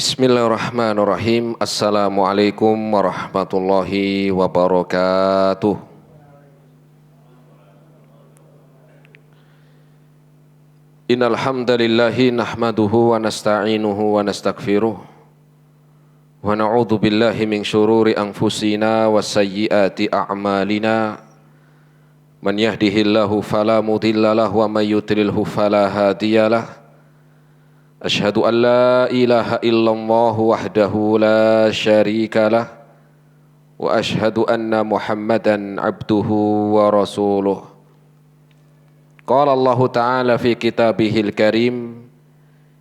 Bismillahirrahmanirrahim. Assalamualaikum warahmatullahi wabarakatuh. Innal hamdalillahi nahmaduhu wa nasta'inuhu wa nastaghfiruh wa na'udzu billahi min syururi anfusina wa sayyiati a'malina. Man yahdihillahu fala mudhillalahu wa may yudlilhu fala hadiyalah. Asyhadu an la ilaha illallah wahdahu la syarika lah wa asyhadu anna Muhammadan abduhu wa rasuluh. Qala Allah Ta'ala fi kitabihil karim,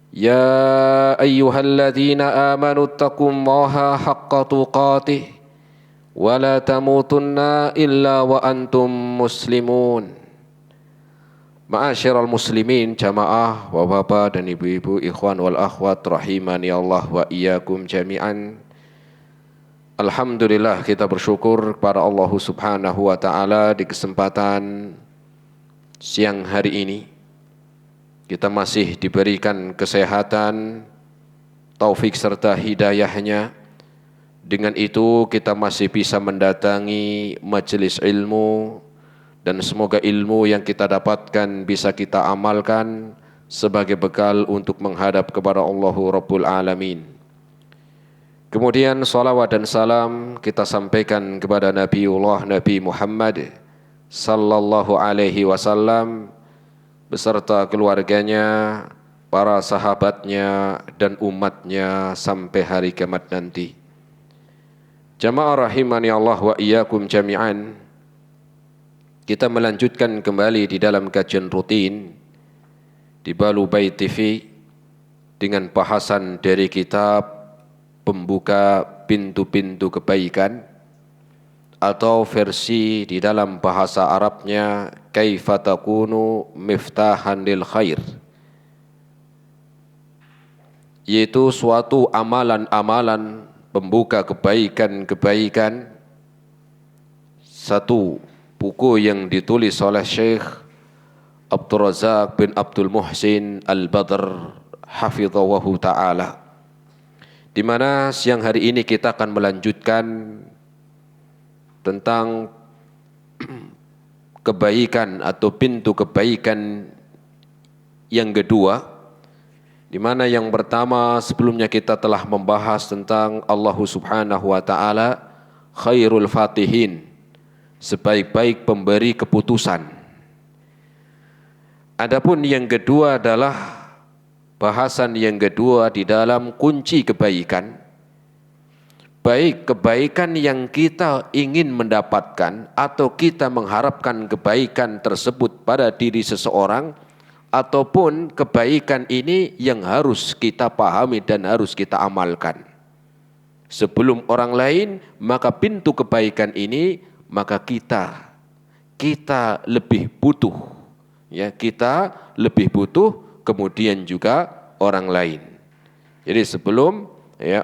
ya ayyuhalladzina amanu taqullaha haqqa tuqatih wa la tamutunna illa wa antum muslimun. Ma'asyiral muslimin, jamaah, bapak-bapak dan ibu-ibu, ikhwan wal akhwat rahimani Allah wa iyyakum jami'an. Alhamdulillah, kita bersyukur kepada Allah Subhanahu wa taala di kesempatan siang hari ini kita masih diberikan kesehatan, taufik serta hidayahnya. Dengan itu kita masih bisa mendatangi majelis ilmu, dan semoga ilmu yang kita dapatkan bisa kita amalkan sebagai bekal untuk menghadap kepada Allah Rabbul Alamin. Kemudian salawat dan salam kita sampaikan kepada Nabiullah Nabi Muhammad sallallahu alaihi wasallam beserta keluarganya, para sahabatnya dan umatnya sampai hari kiamat nanti. Jamaah rahimani Allah wa iyyakum jami'an. Kita melanjutkan kembali di dalam kajian rutin di Balu Bait TV dengan bahasan dari kitab Pembuka Pintu-Pintu Kebaikan, atau versi di dalam bahasa Arabnya Kaifa takunu miftahan lil khair, yaitu suatu amalan-amalan pembuka kebaikan-kebaikan. Satu buku yang ditulis oleh Syekh Abdul Razak bin Abdul Muhsin Al-Badr hafidhahu ta'ala, di mana siang hari ini kita akan melanjutkan tentang kebaikan atau pintu kebaikan yang kedua, di mana yang pertama sebelumnya kita telah membahas tentang Allah Subhanahu wa taala khairul fatihin, sebaik-baik pemberi keputusan. Adapun yang kedua adalah bahasan yang kedua di dalam kunci kebaikan, baik kebaikan yang kita ingin mendapatkan atau kita mengharapkan kebaikan tersebut pada diri seseorang, ataupun kebaikan ini yang harus kita pahami dan harus kita amalkan sebelum orang lain. Maka pintu kebaikan ini, maka kita lebih butuh, ya, kita lebih butuh, kemudian juga orang lain. Jadi sebelum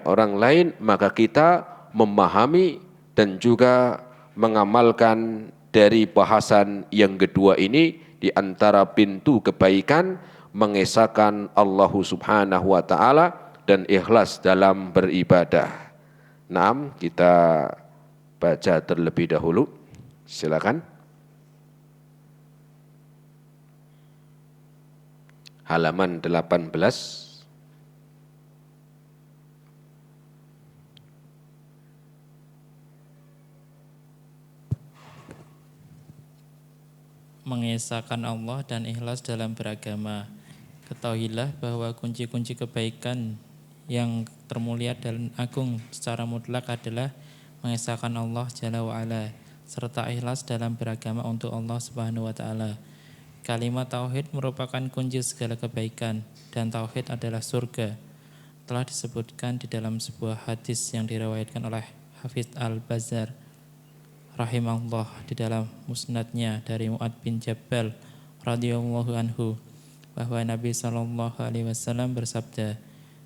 orang lain, maka kita memahami dan juga mengamalkan dari bahasan yang kedua ini, di antara pintu kebaikan mengesahkan Allah Subhanahu wa taala dan ikhlas dalam beribadah. Naam, kita baca terlebih dahulu. Silakan. Halaman 18. Mengesahkan Allah dan ikhlas dalam beragama. Ketahuilah bahwa kunci-kunci kebaikan yang termulia dan agung secara mutlak adalah mengesahkan Allah Jalla wa'ala serta ikhlas dalam beragama untuk Allah Subhanahu wa ta'ala. Kalimat tauhid merupakan kunci segala kebaikan, dan tauhid adalah surga. Telah disebutkan di dalam sebuah hadis yang diriwayatkan oleh Hafiz Al-Bazzar rahimahullah di dalam musnadnya dari Mu'ad bin Jabal radhiyallahu anhu, bahwa Nabi SAW bersabda,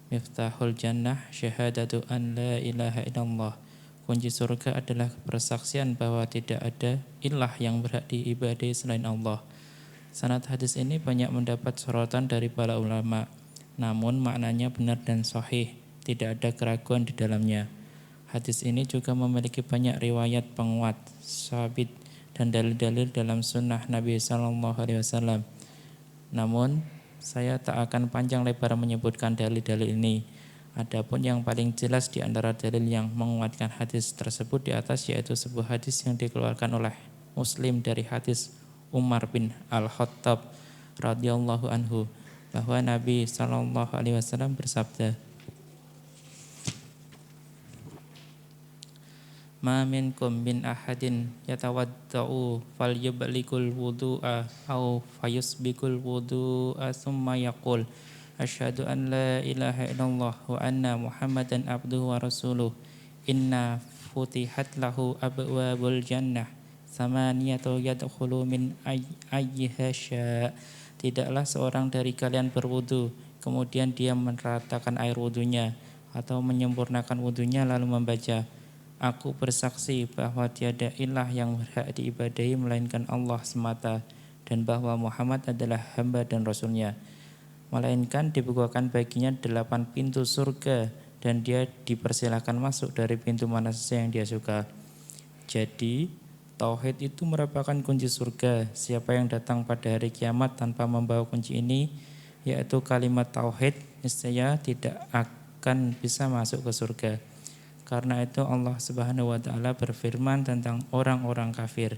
Miftahul jannah syahadatu an la ilaha illallah. Kunci surga adalah persaksian bahwa tidak ada ilah yang berhak diibadahi selain Allah. Sanad hadis ini banyak mendapat sorotan dari para ulama, namun maknanya benar dan sahih. tidak ada keraguan di dalamnya. Hadis ini juga memiliki banyak riwayat penguat, sabit, dan dalil-dalil dalam sunnah Nabi SAW. Namun, saya tak akan panjang lebar menyebutkan dalil-dalil ini. Adapun yang paling jelas di antara dalil yang menguatkan hadis tersebut di atas yaitu sebuah hadis yang dikeluarkan oleh Muslim dari hadis Umar bin Al-Khattab radhiyallahu anhu bahwa Nabi SAW bersabda, "Ma minkum min ahadin yatawaddau falyubligul wudu'a aw fayusbikul wudu'a thumma yaqul asyhadu an la ilaha illallah wa anna Muhammadan abduhu wa rasuluh inna futihat lahu abwabul jannah samaniyatu yadkhulu min ayyiha syaa." Tidaklah seorang dari kalian berwudu, kemudian dia meratakan air wudunya atau menyempurnakan wudunya lalu membaca, "Aku bersaksi bahwa tiada ilah yang berhak diibadahi melainkan Allah semata dan bahwa Muhammad adalah hamba dan rasulnya." Melainkan dibukakan baginya 8 pintu surga dan dia dipersilahkan masuk dari pintu mana saja yang dia suka. Jadi tauhid itu merupakan kunci surga. Siapa yang datang pada hari kiamat tanpa membawa kunci ini, yaitu kalimat tauhid, niscaya tidak akan bisa masuk ke surga. Karena itu Allah Subhanahu wa taala berfirman tentang orang-orang kafir.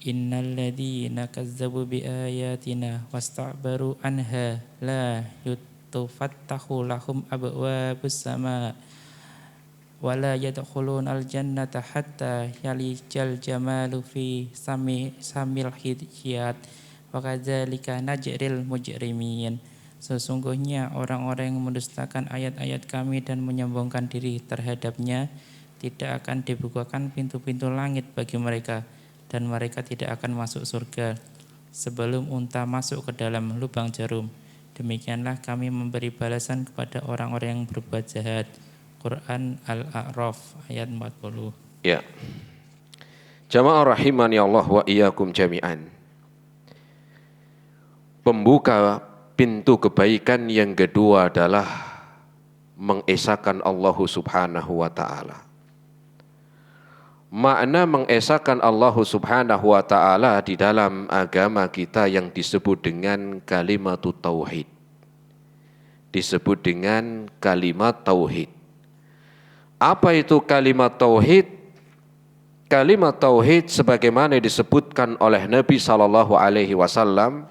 Innal ladzina kazzabu biayatina wastakbaru anha la yufattahu lahum abwabus sama wala yadkhulunal jannata hatta yalijal jamalu fi samil hidiyat wa kadzalika najril mujrimin. Sesungguhnya orang-orang yang mendustakan ayat-ayat kami dan menyombongkan diri terhadapnya tidak akan dibukakan pintu-pintu langit bagi mereka dan mereka tidak akan masuk surga sebelum unta masuk ke dalam lubang jarum. Demikianlah kami memberi balasan kepada orang-orang yang berbuat jahat. Quran Al-A'raf ayat 40. Ya. Jamaah rahimani Allah wa iyyakum jami'an. Pembuka pintu kebaikan yang kedua adalah mengesahkan Allah Subhanahu wa taala. Makna mengesahkan Allah Subhanahu wa taala di dalam agama kita yang disebut dengan kalimat tauhid. Disebut dengan kalimat tauhid. Apa itu kalimat tauhid? Kalimat tauhid sebagaimana disebutkan oleh Nabi sallallahu alaihi wasallam,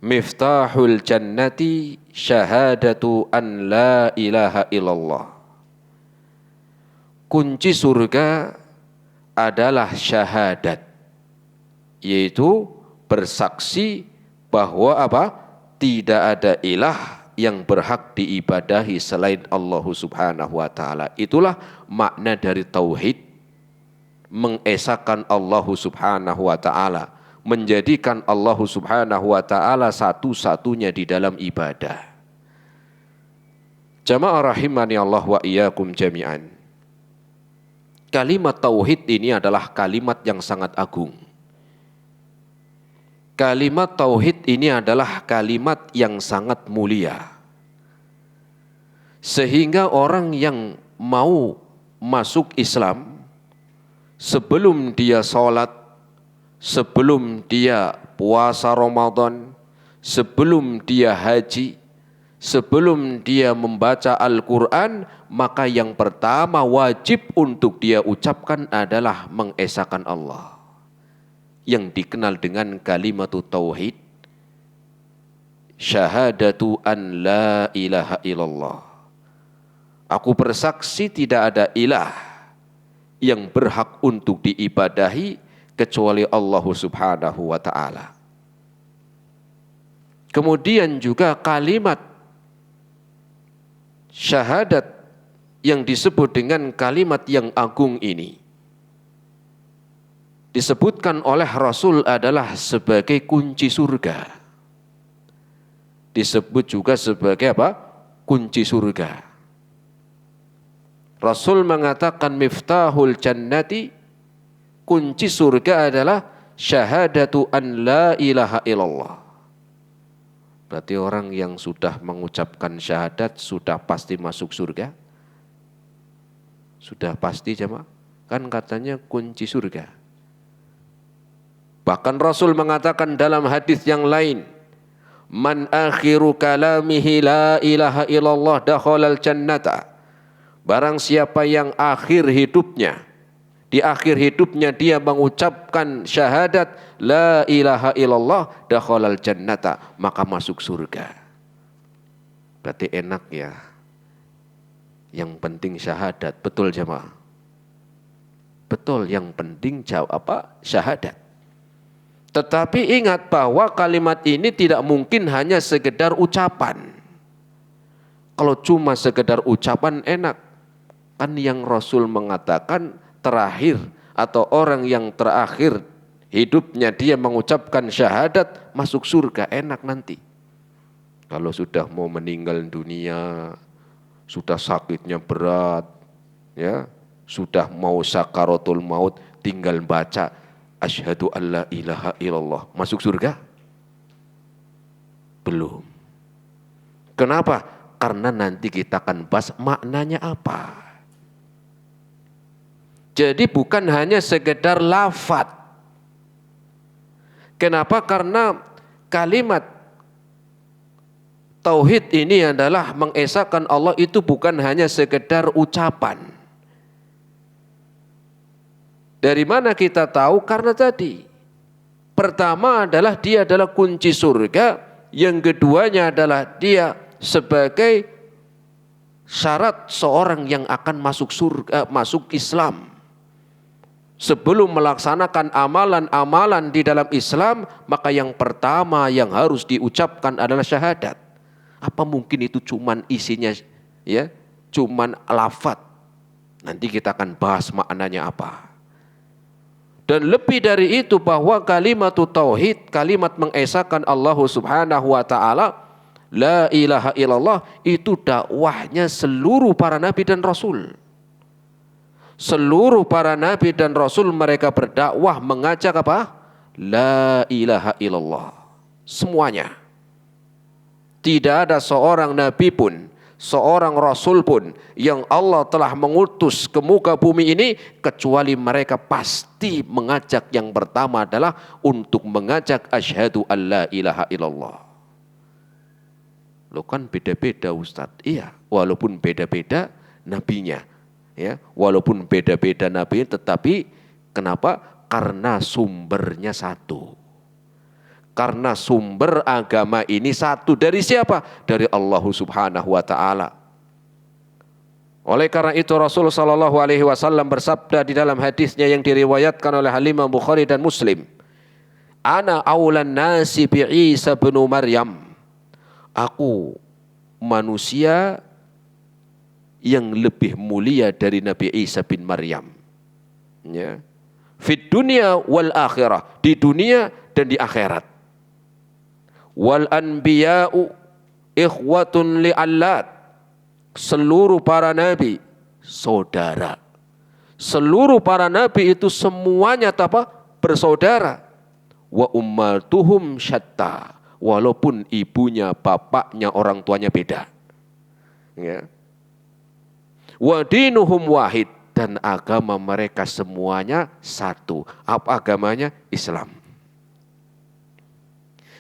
miftahul jannati syahadatu an la ilaha illallah. Kunci surga adalah syahadat, yaitu bersaksi bahwa apa? Tidak ada ilah yang berhak diibadahi selain Allah Subhanahu wa taala. Itulah makna dari tauhid, mengesahkan Allah Subhanahu wa taala, menjadikan Allah Subhanahu wa taala satu-satunya di dalam ibadah. Jamaah rahimani Allah wa iyyakum jami'an. Kalimat tauhid ini adalah kalimat yang sangat agung. Kalimat tauhid ini adalah kalimat yang sangat mulia. Sehingga orang yang mau masuk Islam, sebelum dia sholat, sebelum dia puasa Ramadan, sebelum dia haji, sebelum dia membaca Al-Quran, maka yang pertama wajib untuk dia ucapkan adalah mengesahkan Allah, yang dikenal dengan kalimat tauhid, syahadatu an la ilaha illallah. Aku bersaksi tidak ada ilah yang berhak untuk diibadahi kecuali Allah Subhanahu wa taala. Kemudian juga kalimat syahadat yang disebut dengan kalimat yang agung ini disebutkan oleh Rasul adalah sebagai kunci surga. Disebut juga sebagai apa? Kunci surga. Rasul mengatakan miftahul jannati, kunci surga adalah syahadatu an la ilaha illallah. Berarti orang yang sudah mengucapkan syahadat sudah pasti masuk surga? Sudah pasti jemaah? Kan katanya kunci surga. Bahkan Rasul mengatakan dalam hadis yang lain, man akhiru kalamihi la ilaha illallah dakhalal jannata. Barang siapa yang akhir hidupnya, di akhir hidupnya dia mengucapkan syahadat la ilaha illallah dakhalal jannata, maka masuk surga. Berarti enak ya. Yang penting syahadat, betul jemaah? Betul, yang penting jawab apa? Syahadat. Tetapi ingat bahwa kalimat ini tidak mungkin hanya sekedar ucapan. Kalau cuma sekedar ucapan enak. Kan yang Rasul mengatakan terakhir atau orang yang terakhir hidupnya dia mengucapkan syahadat masuk surga, enak nanti. Kalau sudah mau meninggal dunia, sudah sakitnya berat, ya, sudah mau sakaratul maut, tinggal baca asyhadu alla ilaha illallah, masuk surga? Belum. Kenapa? Karena nanti kita akan bahas maknanya apa. Jadi bukan hanya sekedar lafaz. Kenapa? Karena kalimat tauhid ini adalah mengesahkan Allah, itu bukan hanya sekedar ucapan. Dari mana kita tahu? Karena tadi pertama adalah dia adalah kunci surga, yang keduanya adalah dia sebagai syarat seorang yang akan masuk surga, masuk Islam. Sebelum melaksanakan amalan-amalan di dalam Islam, maka yang pertama yang harus diucapkan adalah syahadat. Apa mungkin itu cuman isinya ya, cuman lafaz? Nanti kita akan bahas maknanya apa. Dan lebih dari itu bahwa kalimat tauhid, kalimat mengesahkan Allah Subhanahu wa taala, la ilaha illallah, itu dakwahnya seluruh para nabi dan rasul. Seluruh para nabi dan rasul mereka berdakwah mengajak apa? La ilaha illallah. Semuanya. Tidak ada seorang nabi pun, seorang rasul pun yang Allah telah mengutus ke muka bumi ini kecuali mereka pasti mengajak yang pertama adalah untuk mengajak asyhadu alla ilaha illallah. Loh kan beda-beda Ustaz. Iya, walaupun beda-beda nabinya. Ya, walaupun beda-beda nabi, tetapi kenapa? Karena sumbernya satu. Karena sumber agama ini satu. Dari siapa? Dari Allah Subhanahu wa taala. Oleh karena itu Rasul sallallahu alaihi wasallam bersabda di dalam hadisnya yang diriwayatkan oleh Imam Bukhari dan Muslim, "Ana aulan nasi bi Isa bin Maryam." Aku manusia yang lebih mulia dari Nabi Isa bin Maryam. Ya. Fid dunia wal akhirah, di dunia dan di akhirat. Wal anbiya'u ikhwatun li'allat. Seluruh para nabi saudara. Seluruh para nabi itu semuanya apa? Bersaudara. Wa ummatuhum syatta. Walaupun ibunya, bapaknya, orang tuanya beda. Ya. Wa dinuhum wahid, dan agama mereka semuanya satu. Apa agamanya? Islam.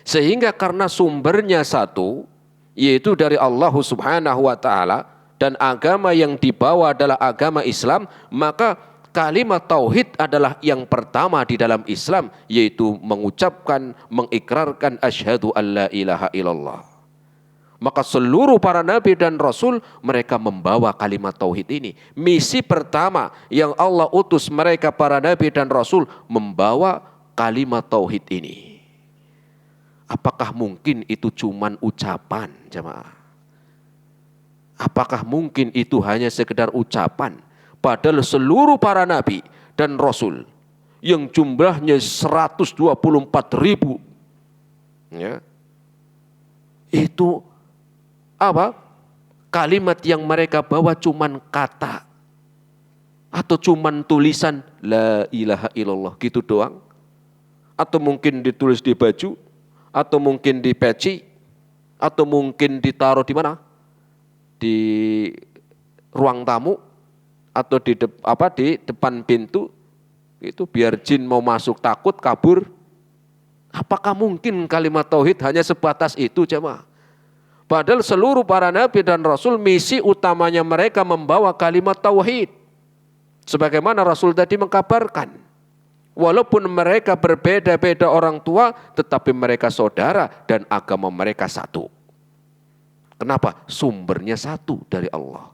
Sehingga karena sumbernya satu, yaitu dari Allah Subhanahu wa taala, dan agama yang dibawa adalah agama Islam, maka kalimat tauhid adalah yang pertama di dalam Islam, yaitu mengucapkan, mengikrarkan asyhadu alla ilaha illallah. Maka seluruh para nabi dan rasul mereka membawa kalimat tauhid ini. Misi pertama yang Allah utus mereka para nabi dan rasul membawa kalimat tauhid ini. Apakah mungkin itu cuman ucapan, jemaah? Apakah mungkin itu hanya sekedar ucapan? Padahal seluruh para nabi dan rasul yang jumlahnya 124.000, ya, itu apa? Kalimat yang mereka bawa cuman kata atau cuman tulisan la ilaha illallah gitu doang, atau mungkin ditulis di baju, atau mungkin di peci, atau mungkin ditaruh di mana? Di ruang tamu atau di depan pintu itu biar jin mau masuk takut kabur. Apakah mungkin kalimat tauhid hanya sebatas itu jemaah? Padahal seluruh para nabi dan rasul misi utamanya mereka membawa kalimat tauhid. Sebagaimana Rasul tadi mengkabarkan, walaupun mereka berbeda-beda orang tua, tetapi mereka saudara dan agama mereka satu. Kenapa? Sumbernya satu dari Allah.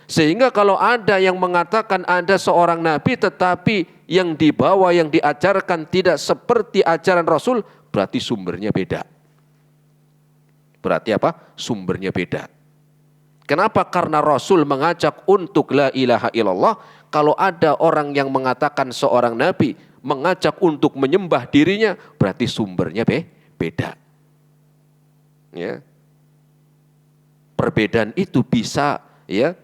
Sehingga kalau ada yang mengatakan ada seorang nabi tetapi yang dibawa, yang diajarkan tidak seperti ajaran Rasul, berarti sumbernya beda. Berarti apa? Sumbernya beda. Kenapa? Karena Rasul mengajak untuk la ilaha illallah. Kalau ada orang yang mengatakan seorang nabi mengajak untuk menyembah dirinya, berarti sumbernya beda. Ya. Perbedaan itu bisa ya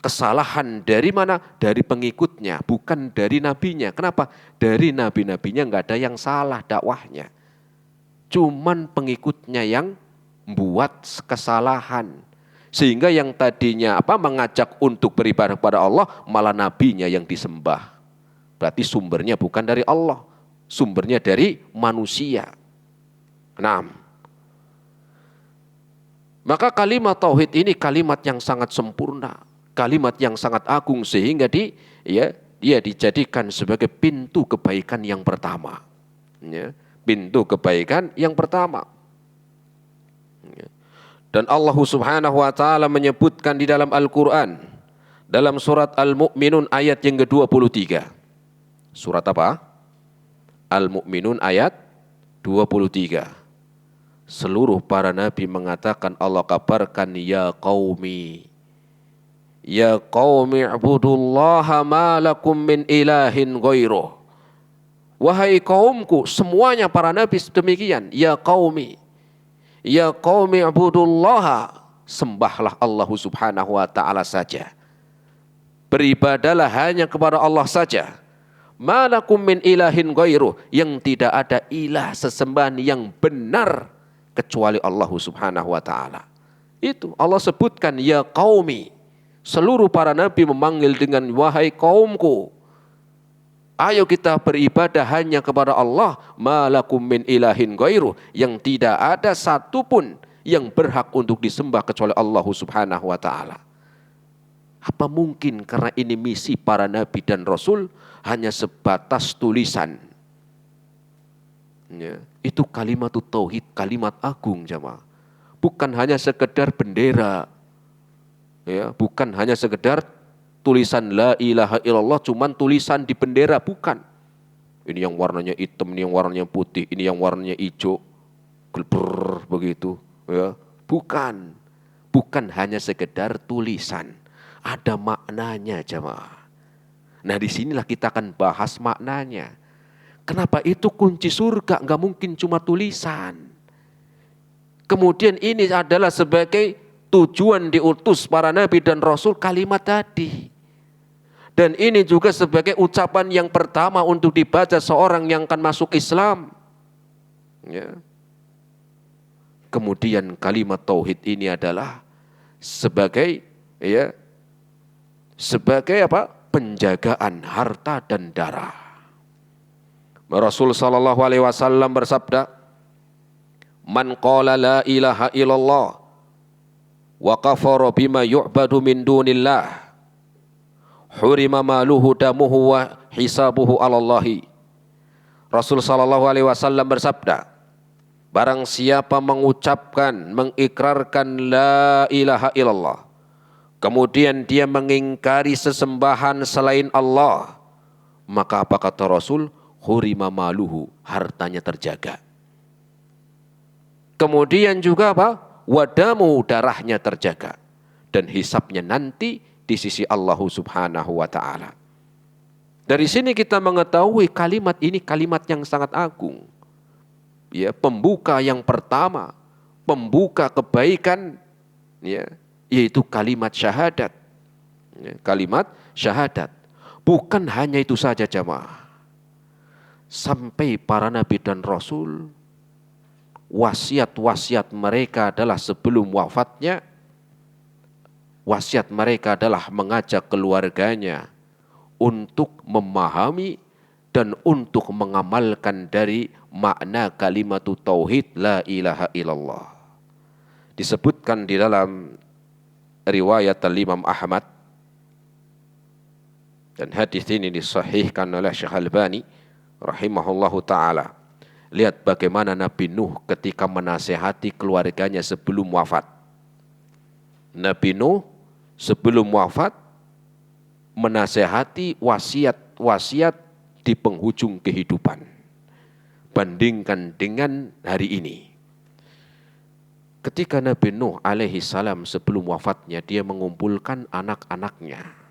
kesalahan dari mana? Dari pengikutnya, bukan dari nabinya. Kenapa? Dari nabi-nabinya nggak ada yang salah dakwahnya. Cuman pengikutnya yang buat kesalahan. Sehingga yang tadinya mengajak untuk beribadah kepada Allah, malah nabinya yang disembah. Berarti sumbernya bukan dari Allah, sumbernya dari manusia. Nah, maka kalimat tauhid ini kalimat yang sangat sempurna, kalimat yang sangat agung sehingga dia dijadikan sebagai pintu kebaikan yang pertama. Ya, pintu kebaikan yang pertama. Ya. Dan Allah Subhanahu wa taala menyebutkan di dalam Al-Qur'an dalam surat Al-Mu'minun ayat yang ke-23. Surat apa? Al-Mu'minun ayat 23. Seluruh para nabi mengatakan, Allah kabarkan, ya qaumi ibudullaha ma lakum min ilahin ghairuh. Wahai kaumku, semuanya para nabi demikian, ya qaumi ibudullaha, sembahlah Allah Subhanahu wa taala saja. Beribadalah hanya kepada Allah saja. Ma lakum min ilahin ghairuh, yang tidak ada ilah sesembahan yang benar kecuali Allah Subhanahu wa taala. Itu Allah sebutkan ya qaumi. Seluruh para nabi memanggil dengan wahai kaumku. Ayo kita beribadah hanya kepada Allah, ma lakum min ilahin ghairuh, yang tidak ada satupun yang berhak untuk disembah kecuali Allah Subhanahu wa taala. Apa mungkin karena ini misi para nabi dan rasul hanya sebatas tulisan? Ya, itu kalimat tauhid, kalimat agung jemaah. Bukan hanya sekedar bendera. Ya, bukan hanya sekedar tulisan la ilaha illallah cuman tulisan di bendera, bukan. Ini yang warnanya hitam, ini yang warnanya putih, ini yang warnanya hijau, gelber begitu, ya. Bukan. Bukan hanya sekedar tulisan. Ada maknanya jemaah. Nah, disinilah kita akan bahas maknanya. Kenapa itu kunci surga nggak mungkin cuma tulisan. Kemudian ini adalah sebagai tujuan diutus para nabi dan rasul kalimat tadi. Dan ini juga sebagai ucapan yang pertama untuk dibaca seorang yang akan masuk Islam. Ya. Kemudian kalimat tauhid ini adalah sebagai penjagaan harta dan darah. Rasul sallallahu alaihi wasallam bersabda, "Man qala la ilaha illallah wa kafara bima yu'badu min dunillah, hurima maluhu damuhu wa hisabuhu 'alallahi." Rasul sallallahu alaihi wasallam bersabda, barang siapa mengucapkan, mengikrarkan la ilaha illallah, kemudian dia mengingkari sesembahan selain Allah, maka apa kata Rasul? Hurima maluhu, hartanya terjaga. Kemudian juga apa? Wadamu, darahnya terjaga. Dan hisabnya nanti di sisi Allah Subhanahu wa ta'ala. Dari sini kita mengetahui kalimat ini kalimat yang sangat agung. Ya, pembuka yang pertama, pembuka kebaikan, ya, yaitu kalimat syahadat. Ya, kalimat syahadat. Bukan hanya itu saja jamaah. Sampai para nabi dan rasul wasiat-wasiat mereka adalah sebelum wafatnya, wasiat mereka adalah mengajak keluarganya untuk memahami dan untuk mengamalkan dari makna kalimat tauhid la ilaha illallah. Disebutkan di dalam riwayat Imam Ahmad, dan hadis ini disahihkan oleh Syekh Albani rahimahullahu taala. Lihat bagaimana Nabi Nuh ketika menasehati keluarganya sebelum wafat. Nabi Nuh sebelum wafat menasehati wasiat-wasiat di penghujung kehidupan. Bandingkan dengan hari ini. Ketika Nabi Nuh alaihi salam sebelum wafatnya, dia mengumpulkan anak-anaknya.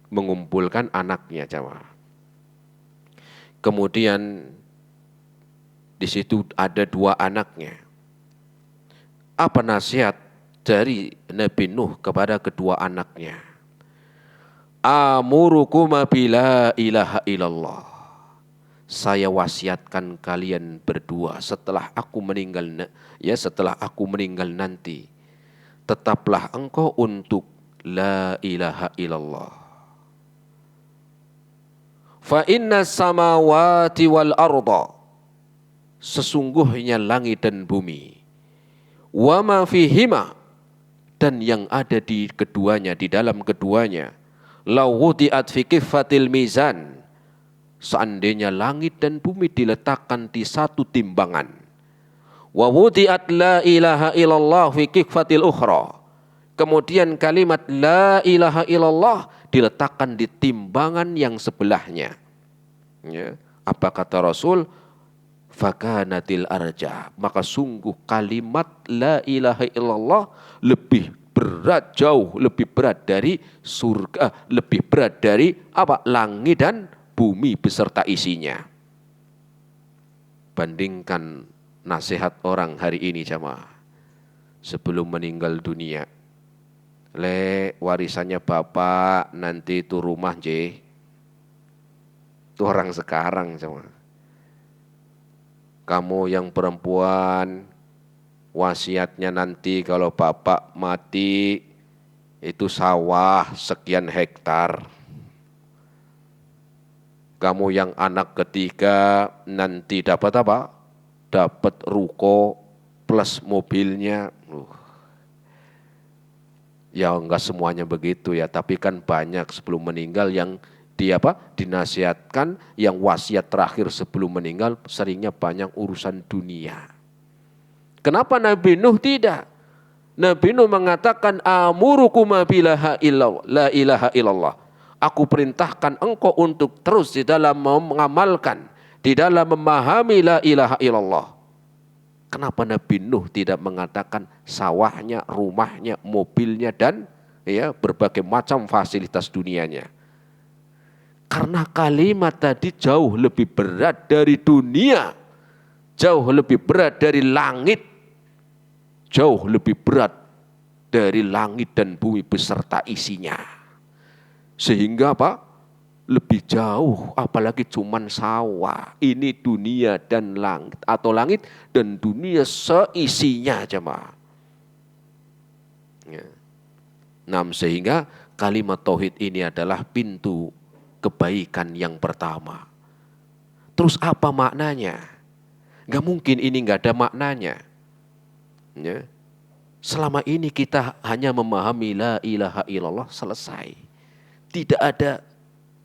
Mengumpulkan anaknya, jamaah. Kemudian di situ ada 2 anaknya. Apa nasihat dari Nabi Nuh kepada kedua anaknya? Amurukuma bila ilaha illallah. Saya wasiatkan kalian berdua setelah aku meninggal nanti, tetaplah engkau untuk la ilaha illallah. Fa inna samawati wal arda, sesungguhnya langit dan bumi, wa ma fihima, dan yang ada di keduanya, di dalam keduanya, law wudi'at fi kiffatil mizan, seandainya langit dan bumi diletakkan di satu timbangan, wa wudi'at la ilaha illallah fi kiffatil ukhra, kemudian kalimat la ilaha illallah diletakkan di timbangan yang sebelahnya, ya, apa kata Rasul? Fakanatil arja, maka sungguh kalimat la ilaha illallah lebih berat, jauh lebih berat dari surga, lebih berat dari apa? Langit dan bumi beserta isinya. Bandingkan nasihat orang hari ini, jamaah, sebelum meninggal dunia. Warisannya bapak nanti itu rumah J. Itu orang sekarang, jamaah. Kamu yang perempuan, wasiatnya nanti kalau bapak mati itu sawah sekian hektar. Kamu yang anak ketiga nanti dapat apa? Dapat ruko plus mobilnya. Ya enggak semuanya begitu ya, tapi kan banyak sebelum meninggal yang dinasihatkan, yang wasiat terakhir sebelum meninggal seringnya banyak urusan dunia. Kenapa Nabi Nuh tidak? Nabi Nuh mengatakan amurukuma bilaha illallah, la ilaha illallah. Aku perintahkan engkau untuk terus di dalam mengamalkan, di dalam memahami la ilaha illallah. Kenapa Nabi Nuh tidak mengatakan sawahnya, rumahnya, mobilnya, dan berbagai macam fasilitas dunianya? Karena kalimat tadi jauh lebih berat dari dunia, jauh lebih berat dari langit, jauh lebih berat dari langit dan bumi beserta isinya. Sehingga apa? Lebih jauh, apalagi cuman sawah. Ini dunia dan langit, atau langit dan dunia seisinya, jemaah. Ya. Sehingga kalimat tauhid ini adalah pintu kebaikan yang pertama. Terus apa maknanya? Gak mungkin ini gak ada maknanya. Ya. Selama ini kita hanya memahami la ilaha illallah, selesai. Tidak ada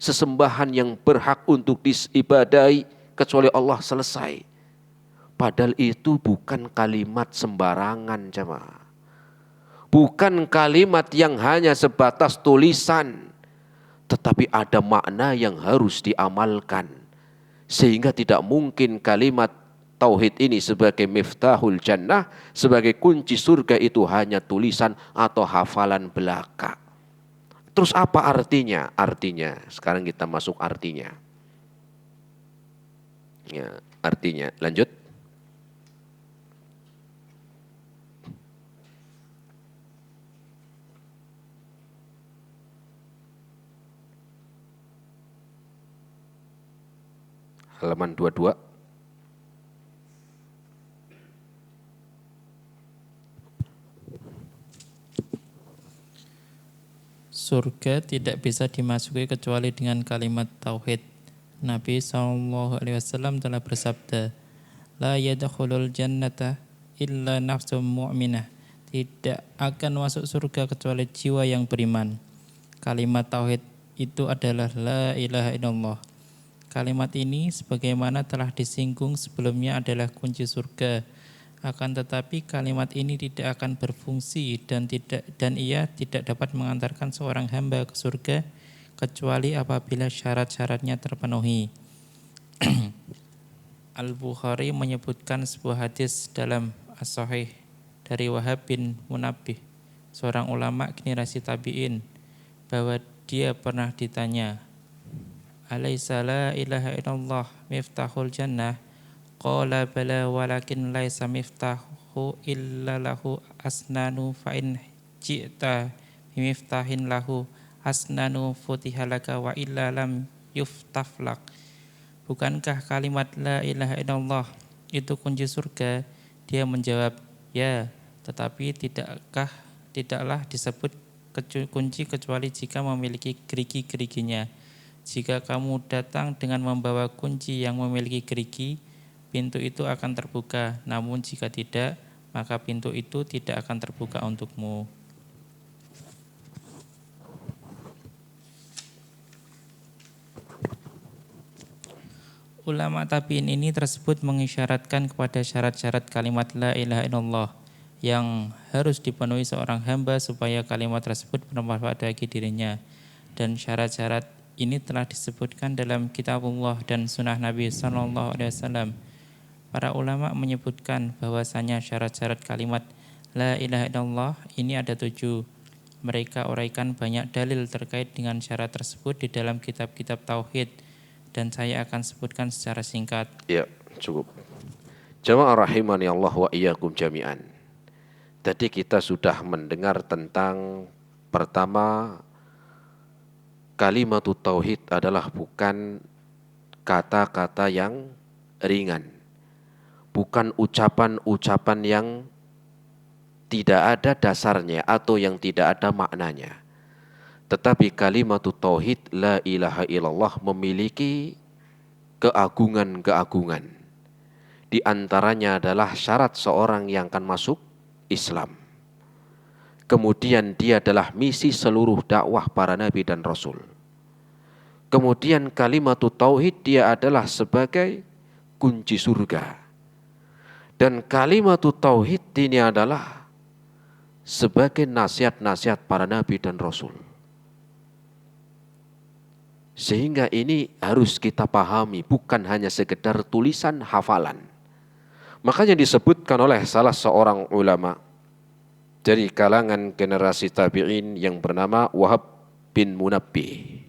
sesembahan yang berhak untuk diibadahi kecuali Allah, selesai. Padahal itu bukan kalimat sembarangan, jemaah. Bukan kalimat yang hanya sebatas tulisan, tetapi ada makna yang harus diamalkan. Sehingga tidak mungkin kalimat tauhid ini sebagai miftahul jannah, sebagai kunci surga itu hanya tulisan atau hafalan belaka. Terus apa artinya? Artinya, sekarang kita masuk artinya. Ya, artinya, lanjut. Halaman 22. surga tidak bisa dimasuki kecuali dengan kalimat tauhid. Nabi SAW telah bersabda, La yadkhulul jannata illa nafsum mu'minah. Tidak akan masuk surga kecuali jiwa yang beriman. Kalimat tauhid itu adalah la ilaha illallah. Kalimat ini sebagaimana telah disinggung sebelumnya adalah kunci surga. Akan tetapi kalimat ini tidak akan berfungsi dan ia tidak dapat mengantarkan seorang hamba ke surga kecuali apabila syarat-syaratnya terpenuhi. Al-Bukhari menyebutkan sebuah hadis dalam As-Sahih dari Wahab bin Munabbih, seorang ulama generasi tabi'in, bahwa dia pernah ditanya, Alaysa la ilaha illallah miftahul jannah? Qala bala walakin laisa miftahu illa lahu asnanu fa in ji'ta bimiftahin lahu asnanu futihalaka wa illa lam yuftaflak. Bukankah kalimat la ilaha illallah itu kunci surga? Dia menjawab, ya, tetapi tidaklah disebut kunci kecuali jika memiliki gerigi-geriginya. Jika kamu datang dengan membawa kunci yang memiliki gerigi, pintu itu akan terbuka. Namun jika tidak, maka pintu itu tidak akan terbuka untukmu. Ulama tabi'in ini tersebut mengisyaratkan kepada syarat-syarat kalimat la ilaha illallah yang harus dipenuhi seorang hamba supaya kalimat tersebut bermanfaat bagi dirinya. Dan syarat-syarat ini telah disebutkan dalam kitabullah dan sunnah Nabi SAW. Para ulama menyebutkan bahwasanya syarat-syarat kalimat la ilaha illallah ini ada 7. Mereka uraikan banyak dalil terkait dengan syarat tersebut di dalam kitab-kitab tauhid, dan saya akan sebutkan secara singkat. Ya, cukup. Jamaah rahimani Allah wa iyyakum jami'an. Tadi kita sudah mendengar tentang pertama, kalimatut tauhid adalah bukan kata-kata yang ringan. Bukan ucapan-ucapan yang tidak ada dasarnya atau yang tidak ada maknanya. Tetapi kalimatut tauhid la ilaha illallah memiliki keagungan-keagungan. Di antaranya adalah syarat seorang yang akan masuk Islam. Kemudian dia adalah misi seluruh dakwah para nabi dan rasul. Kemudian kalimatut tauhid dia adalah sebagai kunci surga. Dan kalimatut tauhid ini adalah sebagai nasihat-nasihat para nabi dan rasul. Sehingga ini harus kita pahami, bukan hanya sekedar tulisan hafalan. Makanya disebutkan oleh salah seorang ulama dari kalangan generasi tabi'in yang bernama Wahab bin Munabbih.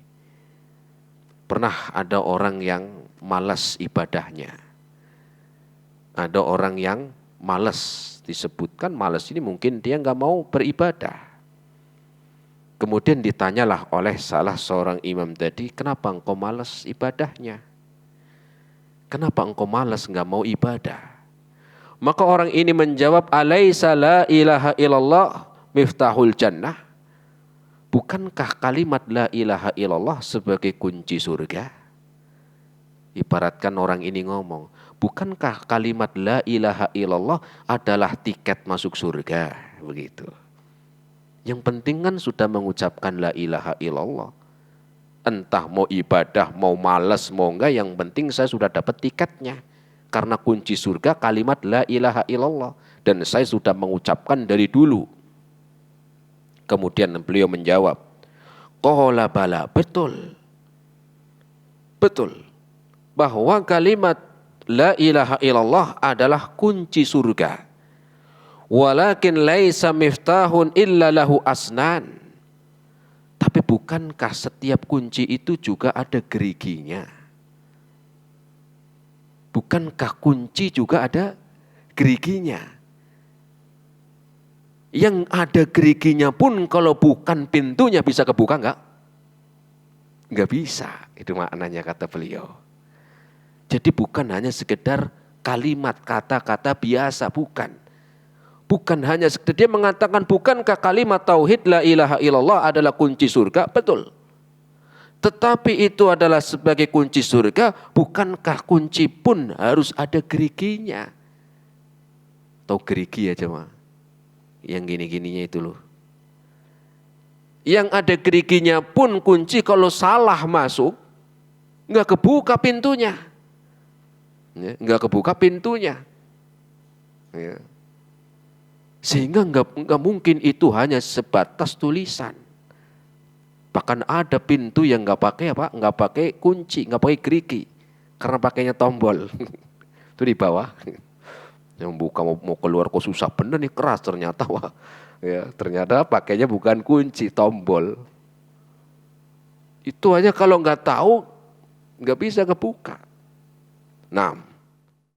Pernah ada orang yang malas ibadahnya. Ada orang yang malas, disebutkan malas ini mungkin dia nggak mau beribadah. Kemudian ditanyalah oleh salah seorang imam tadi, kenapa engkau malas ibadahnya? Kenapa engkau malas nggak mau ibadah? Maka orang ini menjawab, Alaysa la ilaha illallah miftahul jannah? Bukankah kalimat la ilaha illallah sebagai kunci surga? Ibaratkan orang ini ngomong, bukankah kalimat la ilaha illallah adalah tiket masuk surga? Begitu. Yang penting kan sudah mengucapkan la ilaha illallah. Entah mau ibadah, mau malas, mau enggak, yang penting saya sudah dapat tiketnya. Karena kunci surga kalimat la ilaha illallah. Dan saya sudah mengucapkan dari dulu. Kemudian beliau menjawab, qala bala, betul. Betul. Bahwa kalimat la ilaha illallah adalah kunci surga. Walakin laisa miftahun illa lahu asnan. Tapi bukankah setiap kunci itu juga ada geriginya? Bukankah kunci juga ada geriginya? Yang ada geriginya pun kalau bukan pintunya bisa kebuka enggak? Enggak bisa. Itu maknanya kata beliau. Jadi bukan hanya sekedar kalimat kata-kata biasa, bukan. Bukan hanya sekedar dia mengatakan bukankah kalimat tauhid la ilaha illallah adalah kunci surga? Betul. Tetapi itu adalah sebagai kunci surga, bukankah kunci pun harus ada geriginya? Tahu gerigi ya jemaah? Yang gini-gininya itu loh. Yang ada geriginya pun kunci kalau salah masuk, nggak kebuka pintunya. Ya, nggak kebuka pintunya. Ya. Sehingga nggak mungkin itu hanya sebatas tulisan. Bahkan ada pintu yang nggak pakai apa? Nggak pakai kunci, nggak pakai gerigi, karena pakainya tombol. Itu di bawah. Yang buka mau keluar kok susah bener nih, keras ternyata. Wah, ya, ternyata pakainya bukan kunci, tombol. Itu aja kalau nggak tahu nggak bisa kebuka. Nah,